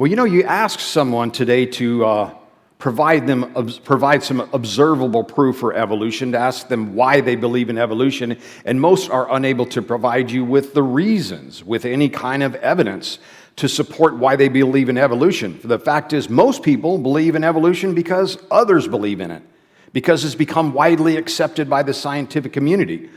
Well, you ask someone today to provide some observable proof for evolution, to ask them why they believe in evolution, and most are unable to provide you with the reasons, with any kind of evidence to support why they believe in evolution. The fact is, most people believe in evolution because others believe in it, because it's become widely accepted by the scientific community.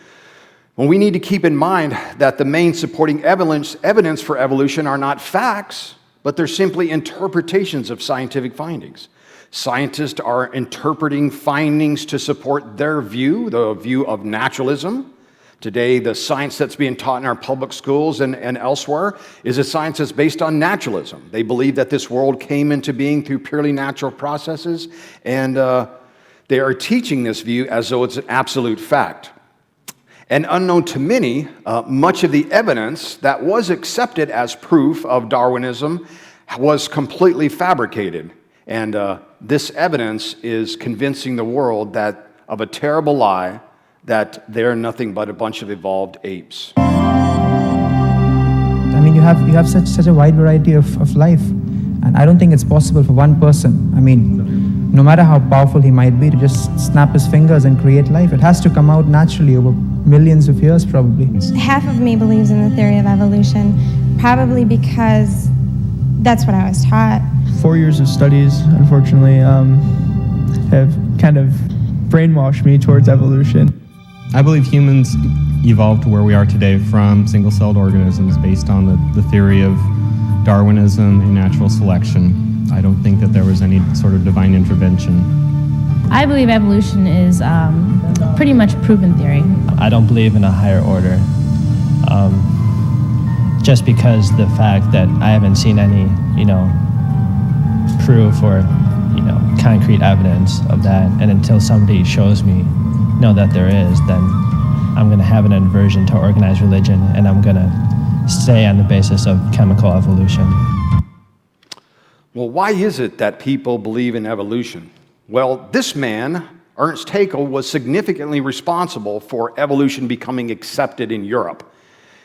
Well, we need to keep in mind that the main supporting evidence for evolution are not facts, but they're simply interpretations of scientific findings. Scientists are interpreting findings to support their view, the view of naturalism. Today, the science that's being taught in our public schools and elsewhere is a science that's based on naturalism. They believe that this world came into being through purely natural processes, and they are teaching this view as though it's an absolute fact. And unknown to many, much of the evidence that was accepted as proof of Darwinism was completely fabricated. And this evidence is convincing the world that of a terrible lie, that they're nothing but a bunch of evolved apes. I mean, you have such a wide variety of life, and I don't think it's possible for one person, I mean, no matter how powerful he might be, to just snap his fingers and create life. It has to come out naturally over millions of years, probably. Half of me believes in the theory of evolution, probably because that's what I was taught. 4 years of studies, unfortunately, have kind of brainwashed me towards evolution. I believe humans evolved to where we are today from single-celled organisms based on the theory of Darwinism and natural selection. I don't think that there was any sort of divine intervention. I believe evolution is pretty much proven theory. I don't believe in a higher order, just because the fact that I haven't seen any, proof or, concrete evidence of that, and until somebody shows me, that there is, then I'm going to have an aversion to organized religion, and I'm going to stay on the basis of chemical evolution. Well, why is it that people believe in evolution? Well, this man, Ernst Haeckel, was significantly responsible for evolution becoming accepted in Europe.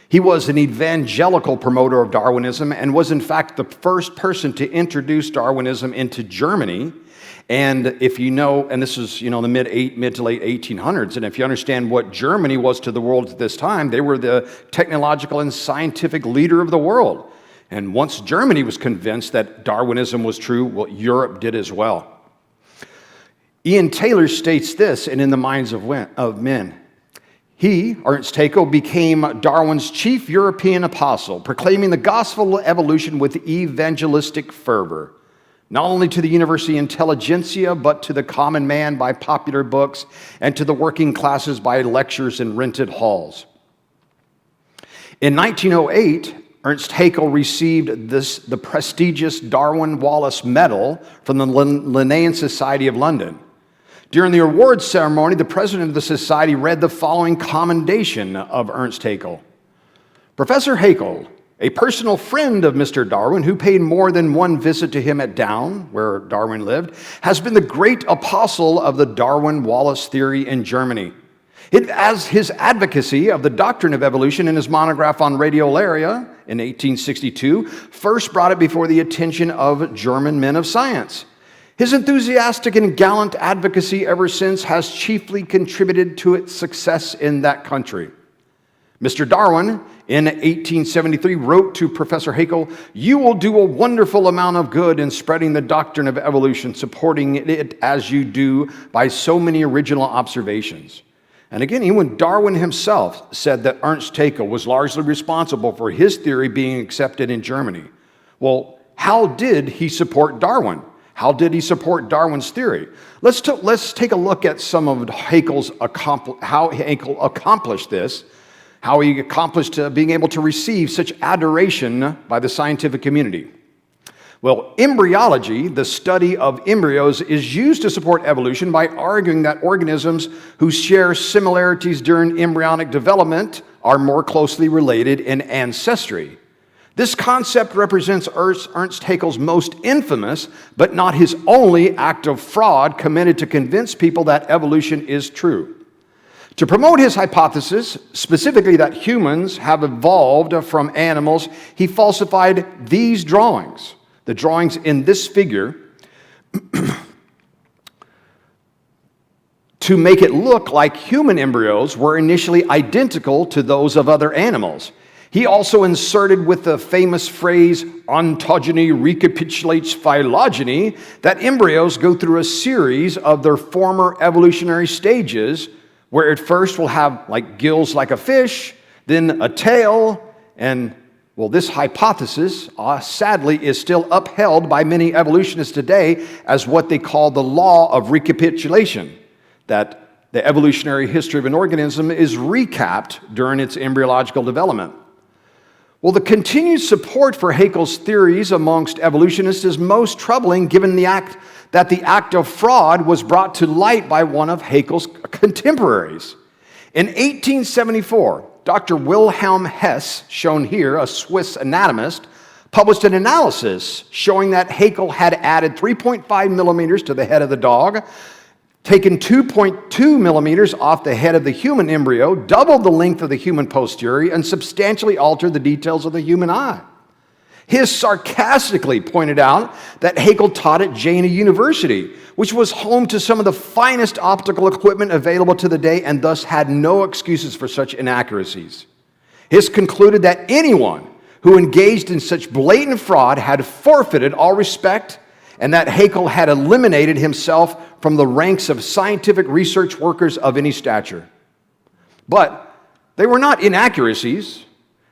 He was an evangelical promoter of Darwinism and was in fact the first person to introduce Darwinism into Germany. And if you know, and this is, the mid to late 1800s, and if you understand what Germany was to the world at this time, they were the technological and scientific leader of the world. And once Germany was convinced that Darwinism was true, well, Europe did as well. Ian Taylor states this in the Minds of Men. He, Ernst Haeckel, became Darwin's chief European apostle, proclaiming the gospel of evolution with evangelistic fervor, not only to the university intelligentsia, but to the common man by popular books, and to the working classes by lectures in rented halls. In 1908, Ernst Haeckel received the prestigious Darwin Wallace Medal from the Linnean Society of London. During the awards ceremony, the president of the society read the following commendation of Ernst Haeckel. Professor Haeckel, a personal friend of Mr. Darwin, who paid more than one visit to him at Down, where Darwin lived, has been the great apostle of the Darwin-Wallace theory in Germany. As his advocacy of the doctrine of evolution in his monograph on radiolaria in 1862 first brought it before the attention of German men of science. His enthusiastic and gallant advocacy ever since has chiefly contributed to its success in that country. Mr. Darwin, in 1873, wrote to Professor Haeckel, "You will do a wonderful amount of good in spreading the doctrine of evolution, supporting it as you do by so many original observations." And again, even Darwin himself said that Ernst Haeckel was largely responsible for his theory being accepted in Germany. Well, how did he support Darwin? How did he support Darwin's theory? Let's take a look at some of how Haeckel accomplished this, how he accomplished being able to receive such adoration by the scientific community. Well, embryology, the study of embryos, is used to support evolution by arguing that organisms who share similarities during embryonic development are more closely related in ancestry. This concept represents Ernst Haeckel's most infamous, but not his only, act of fraud committed to convince people that evolution is true. To promote his hypothesis, specifically that humans have evolved from animals, he falsified these drawings. The drawings in this figure to make it look like human embryos were initially identical to those of other animals. He also inserted with the famous phrase, ontogeny recapitulates phylogeny, that embryos go through a series of their former evolutionary stages, where at first we'll have like gills like a fish, then a tail, and well, this hypothesis, sadly, is still upheld by many evolutionists today as what they call the law of recapitulation, that the evolutionary history of an organism is recapped during its embryological development. Well, the continued support for Haeckel's theories amongst evolutionists is most troubling given that the act of fraud was brought to light by one of Haeckel's contemporaries. In 1874, Dr. Wilhelm Hess, shown here, a Swiss anatomist, published an analysis showing that Haeckel had added 3.5 millimeters to the head of the dog, taken 2.2 millimeters off the head of the human embryo, doubled the length of the human posterior, and substantially altered the details of the human eye. His sarcastically pointed out that Haeckel taught at Jena University, which was home to some of the finest optical equipment available to the day and thus had no excuses for such inaccuracies. His concluded that anyone who engaged in such blatant fraud had forfeited all respect and that Haeckel had eliminated himself from the ranks of scientific research workers of any stature. But they were not inaccuracies.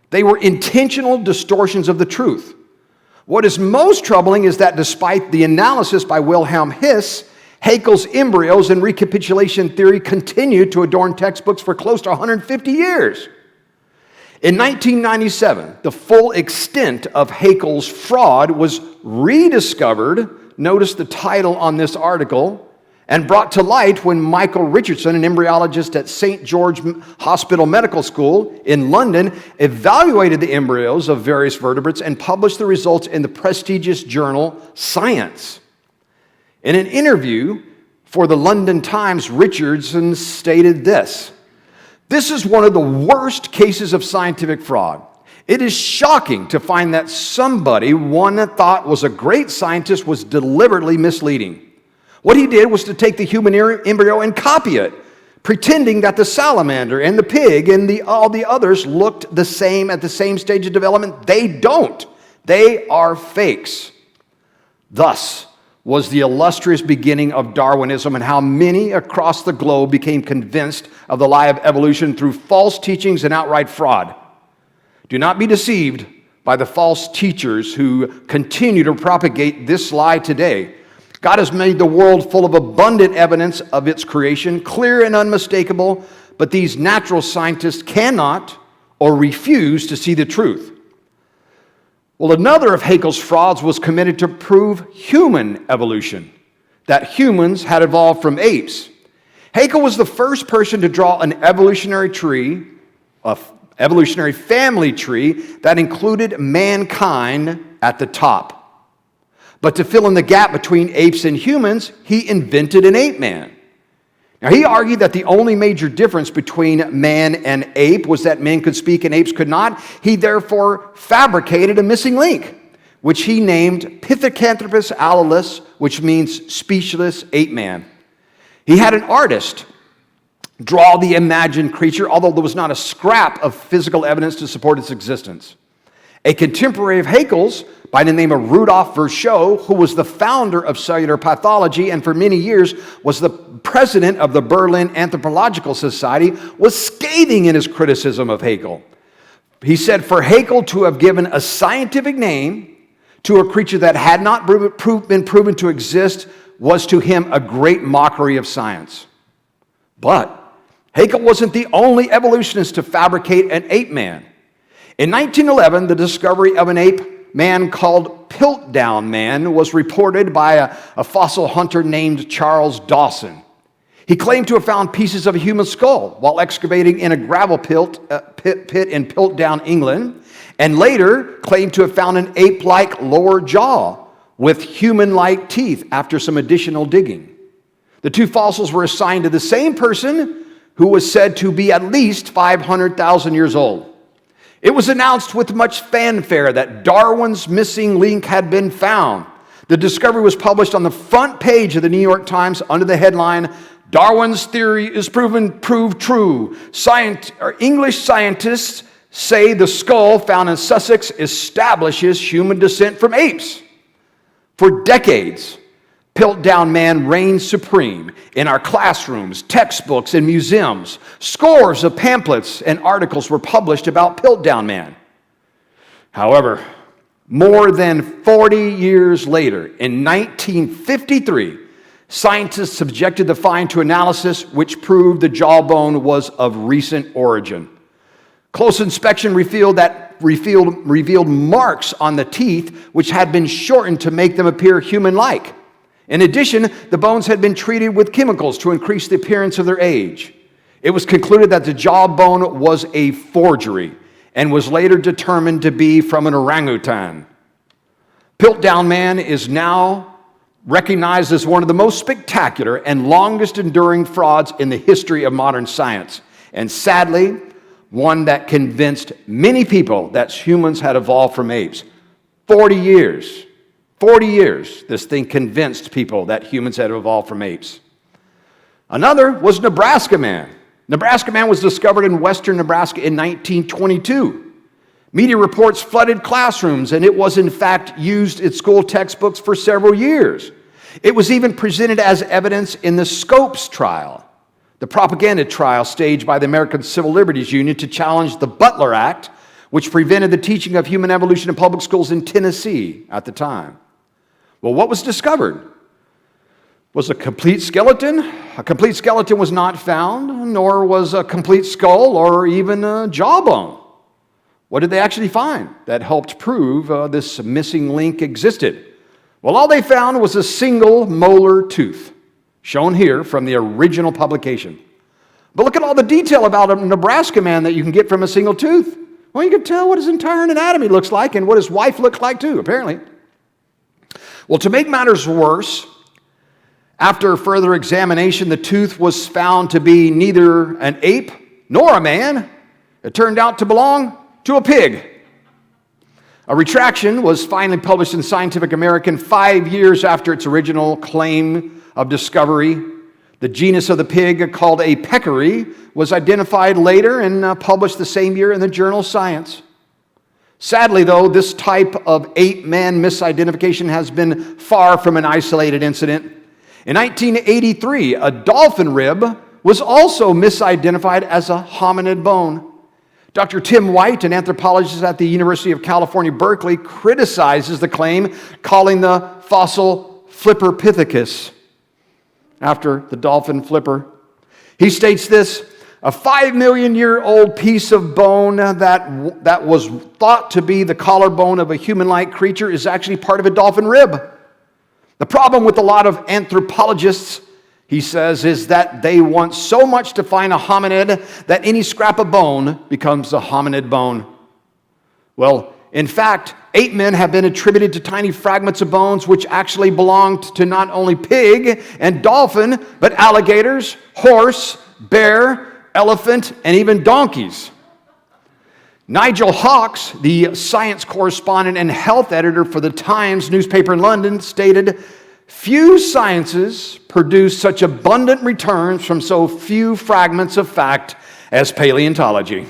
They were intentional distortions of the truth. What is most troubling is that despite the analysis by Wilhelm Hess, Haeckel's embryos and recapitulation theory continued to adorn textbooks for close to 150 years. In 1997, the full extent of Haeckel's fraud was rediscovered, notice the title on this article, and brought to light when Michael Richardson, an embryologist at St. George Hospital Medical School in London, evaluated the embryos of various vertebrates and published the results in the prestigious journal Science. In an interview for the London Times, Richardson stated this: "This is one of the worst cases of scientific fraud. It is shocking to find that somebody one thought was a great scientist was deliberately misleading. What he did was to take the human embryo and copy it, pretending that the salamander and the pig and all the others looked the same at the same stage of development. They don't. They are fakes." Thus was the illustrious beginning of Darwinism and how many across the globe became convinced of the lie of evolution through false teachings and outright fraud. Do not be deceived by the false teachers who continue to propagate this lie today. God has made the world full of abundant evidence of its creation, clear and unmistakable, but these natural scientists cannot or refuse to see the truth. Well, another of Haeckel's frauds was committed to prove human evolution, that humans had evolved from apes. Haeckel was the first person to draw an evolutionary tree, an evolutionary family tree that included mankind at the top. But to fill in the gap between apes and humans, he invented an Ape-Man. Now, he argued that the only major difference between man and ape was that men could speak and apes could not. He therefore fabricated a missing link, which he named Pithecanthropus alalis, which means speechless ape-man. He had an artist draw the imagined creature, although there was not a scrap of physical evidence to support its existence. A contemporary of Haeckel's, by the name of Rudolf Virchow, who was the founder of cellular pathology and for many years was the president of the Berlin Anthropological Society, was scathing in his criticism of Haeckel. He said, for Haeckel to have given a scientific name to a creature that had not been proven to exist was to him a great mockery of science. But Haeckel wasn't the only evolutionist to fabricate an ape-man. In 1911, the discovery of an ape-man called Piltdown Man was reported by a fossil hunter named Charles Dawson. He claimed to have found pieces of a human skull while excavating in a gravel pit in Piltdown, England, and later claimed to have found an ape-like lower jaw with human-like teeth after some additional digging. The two fossils were assigned to the same person who was said to be at least 500,000 years old. It was announced with much fanfare that Darwin's missing link had been found. The discovery was published on the front page of the New York Times under the headline, "Darwin's theory is proved true. English scientists say the skull found in Sussex establishes human descent from apes." For decades, Piltdown Man reigned supreme in our classrooms, textbooks, and museums. Scores of pamphlets and articles were published about Piltdown Man. However, more than 40 years later, in 1953, scientists subjected the find to analysis which proved the jawbone was of recent origin. Close inspection revealed marks on the teeth which had been shortened to make them appear human-like. In addition, the bones had been treated with chemicals to increase the appearance of their age. It was concluded that the jawbone was a forgery and was later determined to be from an orangutan. Piltdown Man is now recognized as one of the most spectacular and longest enduring frauds in the history of modern science, and sadly, one that convinced many people that humans had evolved from apes. 40 years, this thing convinced people that humans had evolved from apes. Another was Nebraska Man. Nebraska Man was discovered in western Nebraska in 1922. Media reports flooded classrooms, and it was in fact used in school textbooks for several years. It was even presented as evidence in the Scopes trial, the propaganda trial staged by the American Civil Liberties Union to challenge the Butler Act, which prevented the teaching of human evolution in public schools in Tennessee at the time. Well, what was discovered? Was a complete skeleton? A complete skeleton was not found, nor was a complete skull or even a jawbone. What did they actually find that helped prove this missing link existed? Well, all they found was a single molar tooth, shown here from the original publication. But look at all the detail about a Nebraska Man that you can get from a single tooth. Well, you can tell what his entire anatomy looks like and what his wife looked like too, apparently. Well, to make matters worse, after further examination, the tooth was found to be neither an ape nor a man. It turned out to belong to a pig. A retraction was finally published in Scientific American 5 years after its original claim of discovery. The genus of the pig, called a peccary, was identified later and published the same year in the journal Science. Sadly, though, this type of Ape-Man misidentification has been far from an isolated incident. In 1983, a dolphin rib was also misidentified as a hominid bone. Dr. Tim White, an anthropologist at the University of California, Berkeley, criticizes the claim, calling the fossil Flipperpithecus after the dolphin flipper. He states this: a 5-million-year-old piece of bone that was thought to be the collarbone of a human-like creature is actually part of a dolphin rib. The problem with a lot of anthropologists, he says, is that they want so much to find a hominid that any scrap of bone becomes a hominid bone. Well, in fact, ape-men have been attributed to tiny fragments of bones which actually belonged to not only pig and dolphin, but alligators, horse, bear, elephant, and even donkeys. Nigel Hawkes, the science correspondent and health editor for the Times newspaper in London, stated, "Few sciences produce such abundant returns from so few fragments of fact as paleontology."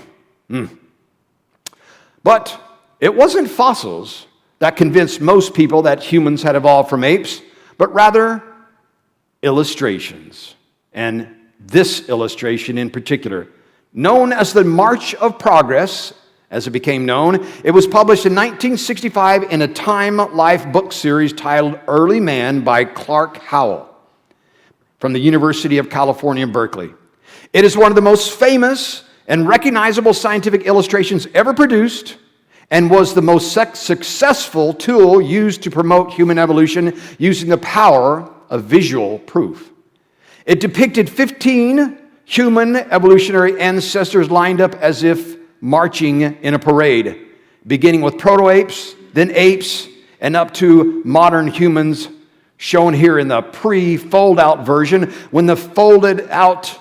But it wasn't fossils that convinced most people that humans had evolved from apes, but rather illustrations. And this illustration in particular, known as the March of Progress, as it became known, it was published in 1965 in a Time Life book series titled Early Man by Clark Howell from the University of California, Berkeley. It is one of the most famous and recognizable scientific illustrations ever produced, and was the most successful tool used to promote human evolution using the power of visual proof. It depicted 15 human evolutionary ancestors lined up as if marching in a parade, beginning with proto-apes, then apes, and up to modern humans, shown here in the pre-fold-out version. When folded out,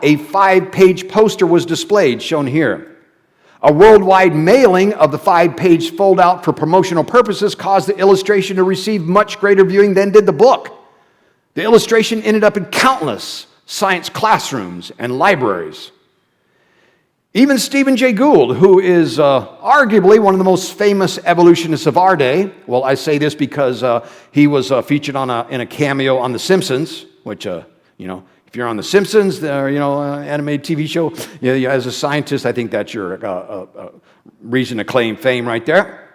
a 5-page poster was displayed, shown here. A worldwide mailing of the 5-page fold-out for promotional purposes caused the illustration to receive much greater viewing than did the book. The illustration ended up in countless science classrooms and libraries. Even Stephen Jay Gould, who is arguably one of the most famous evolutionists of our day, well, I say this because he was featured in a cameo on The Simpsons, which, if you're on The Simpsons, animated TV show, as a scientist, I think that's your reason to claim fame right there.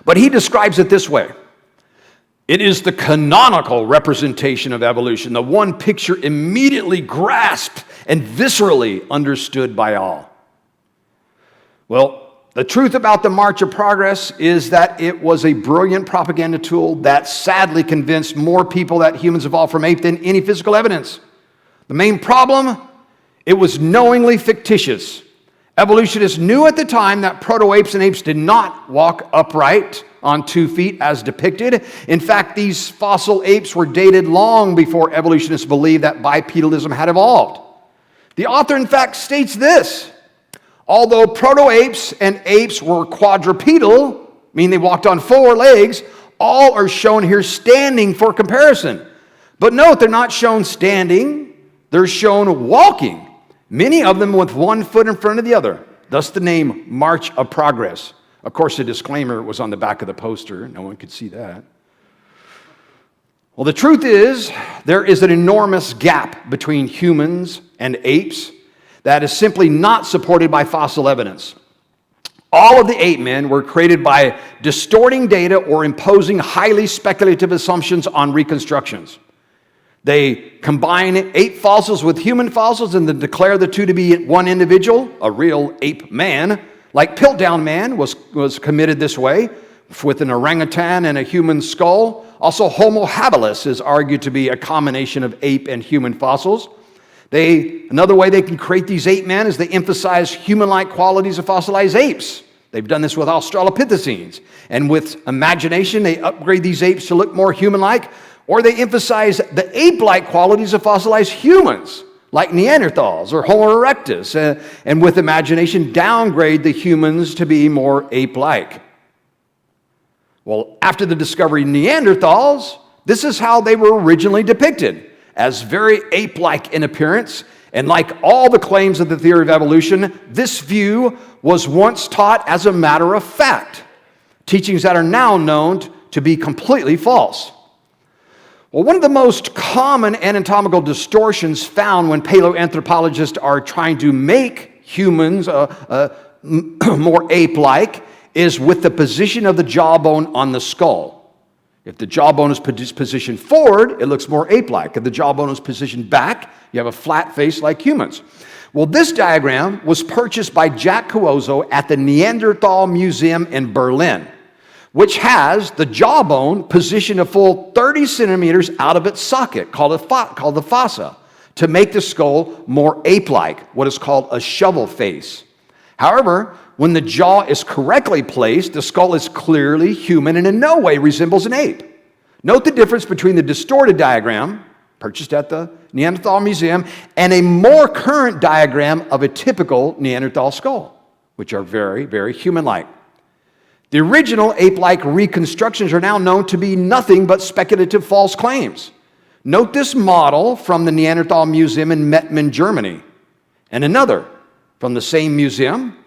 But he describes it this way. It is the canonical representation of evolution, the one picture immediately grasped and viscerally understood by all. Well, the truth about the March of Progress is that it was a brilliant propaganda tool that sadly convinced more people that humans evolved from ape than any physical evidence. The main problem, it was knowingly fictitious. Evolutionists knew at the time that proto-apes and apes did not walk upright on 2 feet as depicted. In fact, these fossil apes were dated long before evolutionists believed that bipedalism had evolved. The author, in fact, states this: although proto-apes and apes were quadrupedal, meaning they walked on 4 legs, all are shown here standing for comparison. But note, they're not shown standing, they're shown walking, many of them with 1 foot in front of the other, thus the name March of Progress. Of course, the disclaimer was on the back of the poster. No one could see that. Well, the truth is, there is an enormous gap between humans and apes that is simply not supported by fossil evidence. All of the Ape-Men were created by distorting data or imposing highly speculative assumptions on reconstructions. They combine ape fossils with human fossils and then declare the two to be one individual, a real Ape-Man. Like Piltdown Man was committed this way, with an orangutan and a human skull. Also, Homo habilis is argued to be a combination of ape and human fossils. Another way they can create these Ape-Men is they emphasize human-like qualities of fossilized apes. They've done this with Australopithecines. And with imagination, they upgrade these apes to look more human-like, or they emphasize the ape-like qualities of fossilized humans, like Neanderthals or Homo erectus, and with imagination, downgrade the humans to be more ape-like. Well, after the discovery of Neanderthals, this is how they were originally depicted, as very ape-like in appearance, and like all the claims of the theory of evolution, this view was once taught as a matter of fact, teachings that are now known to be completely false. Well, one of the most common anatomical distortions found when paleoanthropologists are trying to make humans more ape-like is with the position of the jawbone on the skull. If the jawbone is positioned forward, it looks more ape-like. If the jawbone is positioned back, you have a flat face like humans. Well, this diagram was purchased by Jack Cuozzo at the Neanderthal Museum in Berlin, which has the jawbone positioned a full 30 centimeters out of its socket, called the fossa, to make the skull more ape-like, what is called a shovel face. However, when the jaw is correctly placed, the skull is clearly human and in no way resembles an ape. Note the difference between the distorted diagram, purchased at the Neanderthal Museum, and a more current diagram of a typical Neanderthal skull, which are very, very human-like. The original ape-like reconstructions are now known to be nothing but speculative false claims. Note this model from the Neanderthal Museum in Mettmann, Germany, and another from the same museum,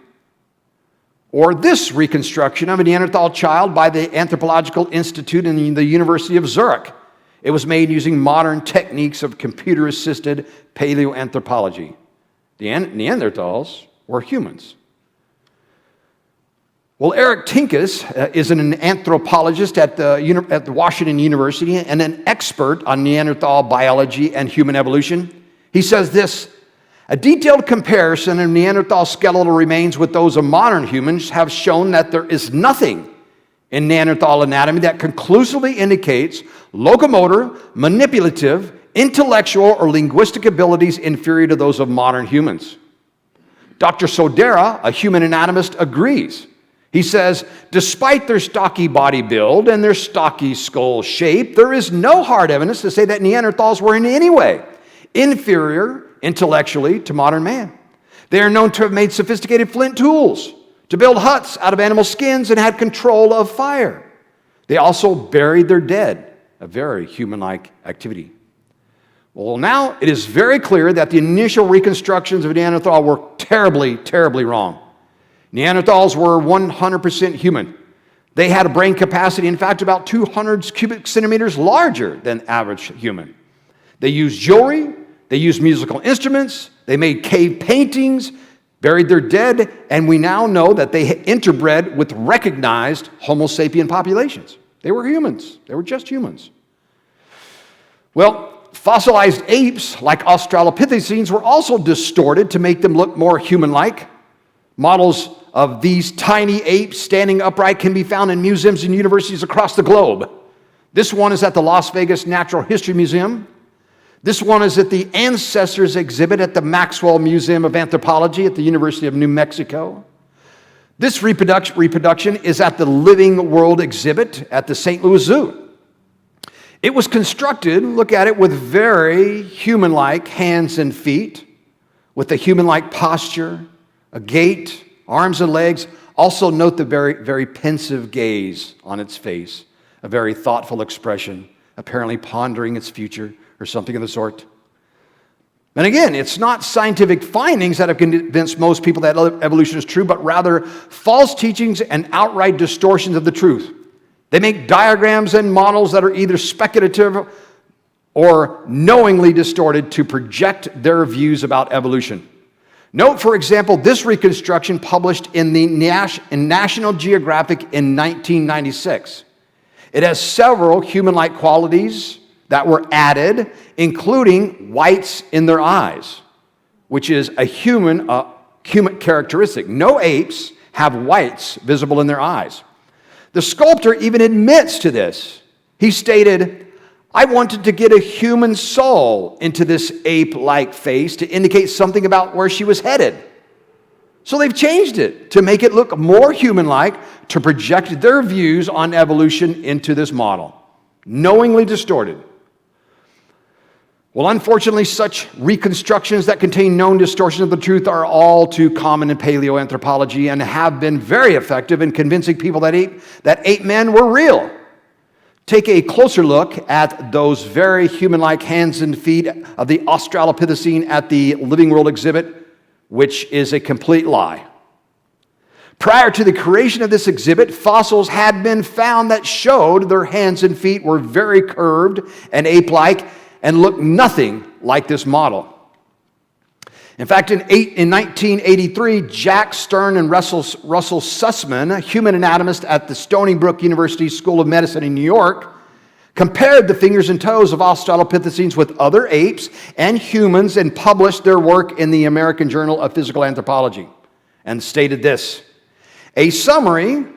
or this reconstruction of a Neanderthal child by the Anthropological Institute in the University of Zurich. It was made using modern techniques of computer-assisted paleoanthropology. The Neanderthals were humans. Well, Eric Tinkus is an anthropologist at the Washington University and an expert on Neanderthal biology and human evolution. He says this: a detailed comparison of Neanderthal skeletal remains with those of modern humans have shown that there is nothing in Neanderthal anatomy that conclusively indicates locomotor, manipulative, intellectual, or linguistic abilities inferior to those of modern humans. Dr. Sodera, a human anatomist, agrees. He says, despite their stocky body build and their stocky skull shape, there is no hard evidence to say that Neanderthals were in any way inferior intellectually to modern man. They are known to have made sophisticated flint tools, to build huts out of animal skins and had control of fire. They also buried their dead, a very human-like activity. Well, now it is very clear that the initial reconstructions of Neanderthal were terribly, terribly wrong. Neanderthals were 100% human. They had a brain capacity, in fact, about 200 cubic centimeters larger than average human. They used jewelry, they used musical instruments, they made cave paintings, buried their dead, and we now know that they interbred with recognized Homo sapien populations. They were humans. They were just humans. Well, fossilized apes, like Australopithecines, were also distorted to make them look more human-like. Models of these tiny apes standing upright can be found in museums and universities across the globe. This one is at the Las Vegas Natural History Museum. This one is at the Ancestors exhibit at the Maxwell Museum of Anthropology at the University of New Mexico. This reproduction is at the Living World exhibit at the St. Louis Zoo. It was constructed, look at it, with very human-like hands and feet, with a human-like posture, a gait, arms and legs. Also note the very, very pensive gaze on its face, a very thoughtful expression, apparently pondering its future or something of the sort. And again, it's not scientific findings that have convinced most people that evolution is true, but rather false teachings and outright distortions of the truth. They make diagrams and models that are either speculative or knowingly distorted to project their views about evolution. Note, for example, this reconstruction published in the National Geographic in 1996. It has several human-like qualities that were added, including whites in their eyes, which is a human characteristic. No apes have whites visible in their eyes. The sculptor even admits to this. He stated, "I wanted to get a human soul into this ape-like face to indicate something about where she was headed." So they've changed it to make it look more human-like, to project their views on evolution into this model. Knowingly distorted. Well, unfortunately, such reconstructions that contain known distortions of the truth are all too common in paleoanthropology and have been very effective in convincing people that ape-men were real. Take a closer look at those very human-like hands and feet of the Australopithecine at the Living World exhibit, which is a complete lie. Prior to the creation of this exhibit, fossils had been found that showed their hands and feet were very curved and ape-like and looked nothing like this model. In fact, in 1983, Jack Stern and Russell Sussman, a human anatomist at the Stony Brook University School of Medicine in New York, compared the fingers and toes of Australopithecines with other apes and humans and published their work in the American Journal of Physical Anthropology and stated this: "A summary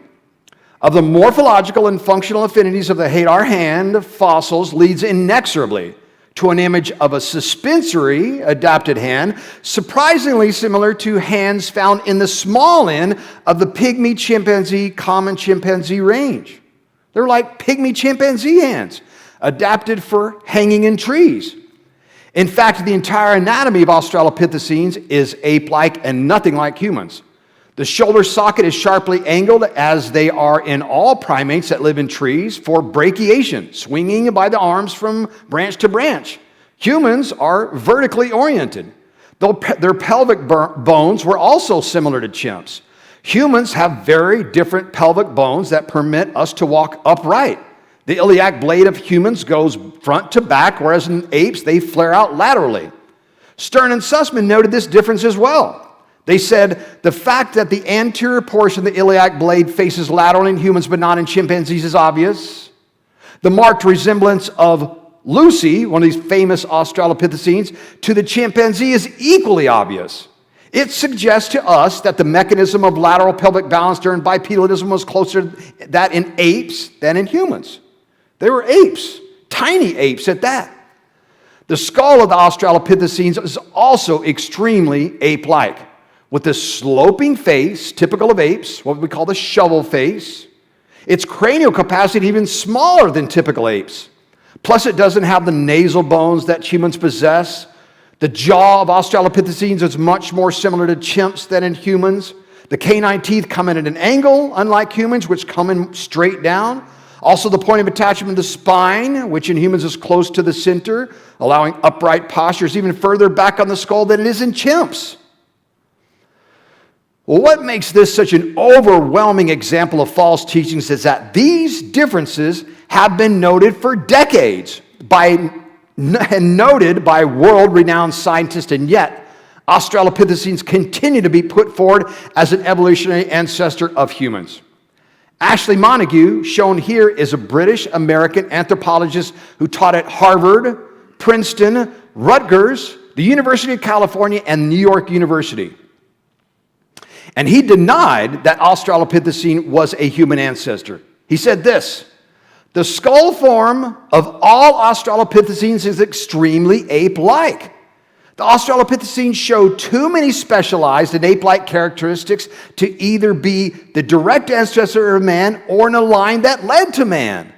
of the morphological and functional affinities of the Hadar hand fossils leads inexorably to an image of a suspensory adapted hand, surprisingly similar to hands found in the small end of the pygmy chimpanzee, common chimpanzee range. They're like pygmy chimpanzee hands, adapted for hanging in trees. In fact, the entire anatomy of Australopithecines is ape-like and nothing like humans. The shoulder socket is sharply angled, as they are in all primates that live in trees, for brachiation, swinging by the arms from branch to branch. Humans are vertically oriented, though their pelvic bones were also similar to chimps. Humans have very different pelvic bones that permit us to walk upright. The iliac blade of humans goes front to back, whereas in apes, they flare out laterally." Stern and Sussman noted this difference as well. They said, "The fact that the anterior portion of the iliac blade faces lateral in humans but not in chimpanzees is obvious. The marked resemblance of Lucy, one of these famous Australopithecines, to the chimpanzee is equally obvious. It suggests to us that the mechanism of lateral pelvic balance during bipedalism was closer to that in apes than in humans." They were apes, tiny apes at that. The skull of the Australopithecines is also extremely ape-like, with a sloping face, typical of apes, what we call the shovel face. Its cranial capacity even smaller than typical apes. Plus, it doesn't have the nasal bones that humans possess. The jaw of Australopithecines is much more similar to chimps than in humans. The canine teeth come in at an angle, unlike humans, which come in straight down. Also, the point of attachment of the spine, which in humans is close to the center, allowing upright postures even further back on the skull than it is in chimps. Well, what makes this such an overwhelming example of false teachings is that these differences have been noted for decades and noted by world-renowned scientists, and yet Australopithecines continue to be put forward as an evolutionary ancestor of humans. Ashley Montague, shown here, is a British-American anthropologist who taught at Harvard, Princeton, Rutgers, the University of California, and New York University. And he denied that Australopithecine was a human ancestor. He said this: the skull form of all Australopithecines is extremely ape-like. The Australopithecines show too many specialized and ape-like characteristics to either be the direct ancestor of man or in a line that led to man.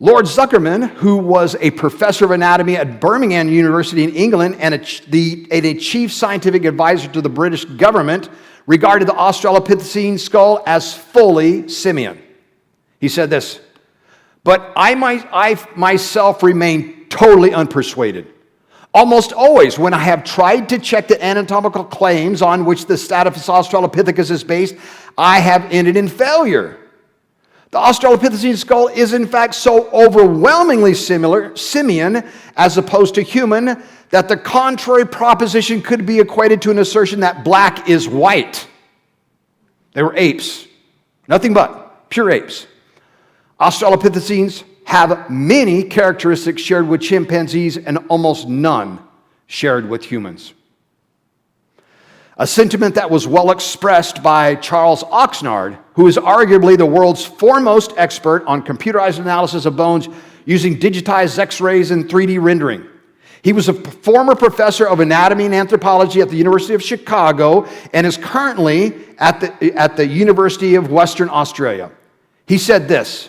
Lord Zuckerman, who was a professor of anatomy at Birmingham University in England and a chief scientific advisor to the British government, regarded the Australopithecine skull as fully simian. He said this: but I myself remain totally unpersuaded. Almost always, when I have tried to check the anatomical claims on which the Staphylococcus australopithecus is based, I have ended in failure. The Australopithecine skull is in fact so overwhelmingly simian as opposed to human that the contrary proposition could be equated to an assertion that black is white. They were apes, nothing but pure apes. Australopithecines have many characteristics shared with chimpanzees and almost none shared with humans. A sentiment that was well expressed by Charles Oxnard, who is arguably the world's foremost expert on computerized analysis of bones using digitized X-rays and 3D rendering. He was a former professor of anatomy and anthropology at the University of Chicago and is currently at the University of Western Australia. He said this: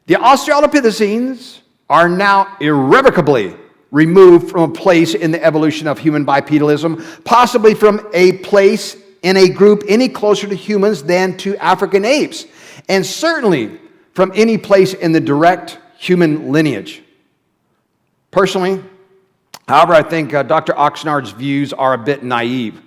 the Australopithecines are now irrevocably removed from a place in the evolution of human bipedalism, possibly from a place in a group any closer to humans than to African apes, and certainly from any place in the direct human lineage. Personally, however, I think Dr. Oxnard's views are a bit naive.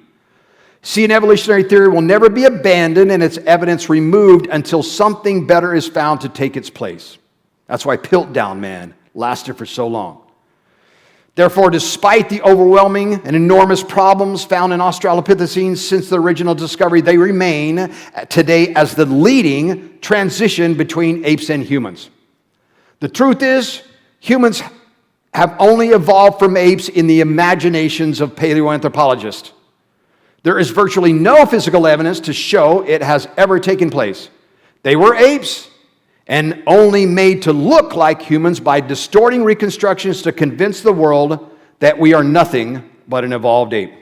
See, an evolutionary theory will never be abandoned and its evidence removed until something better is found to take its place. That's why Piltdown Man lasted for so long. Therefore, despite the overwhelming and enormous problems found in Australopithecines since the original discovery, they remain today as the leading transition between apes and humans. The truth is, humans have only evolved from apes in the imaginations of paleoanthropologists. There is virtually no physical evidence to show it has ever taken place. They were apes and only made to look like humans by distorting reconstructions to convince the world that we are nothing but an evolved ape.